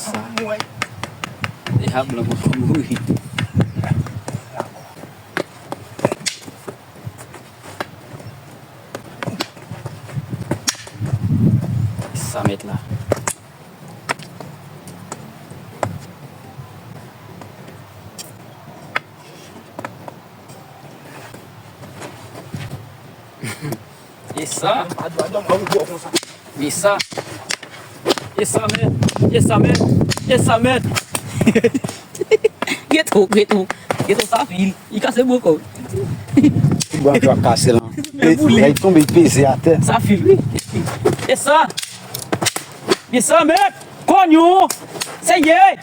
ça. Diable pour mourir. Ça mettre là. Et ça. Et ça. Et ça, mec. Et ça, mec. Et ça, mec. Gitu, ça file. Il casse beaucoup. Bon, tu vas casser là. Il va tomber pesé à terre. Ça file, oui. Et ça. Et ça, mec. Cognon. Ça y est.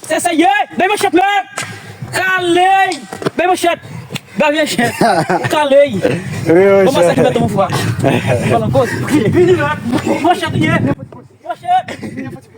C'est ça y est. Ben, machette, mec. Calé. Ben, machette. Ben, viens, chef. Calé. Oui, Comment ça, tu mets ton foie? Fala uma coisa? Machete, machete.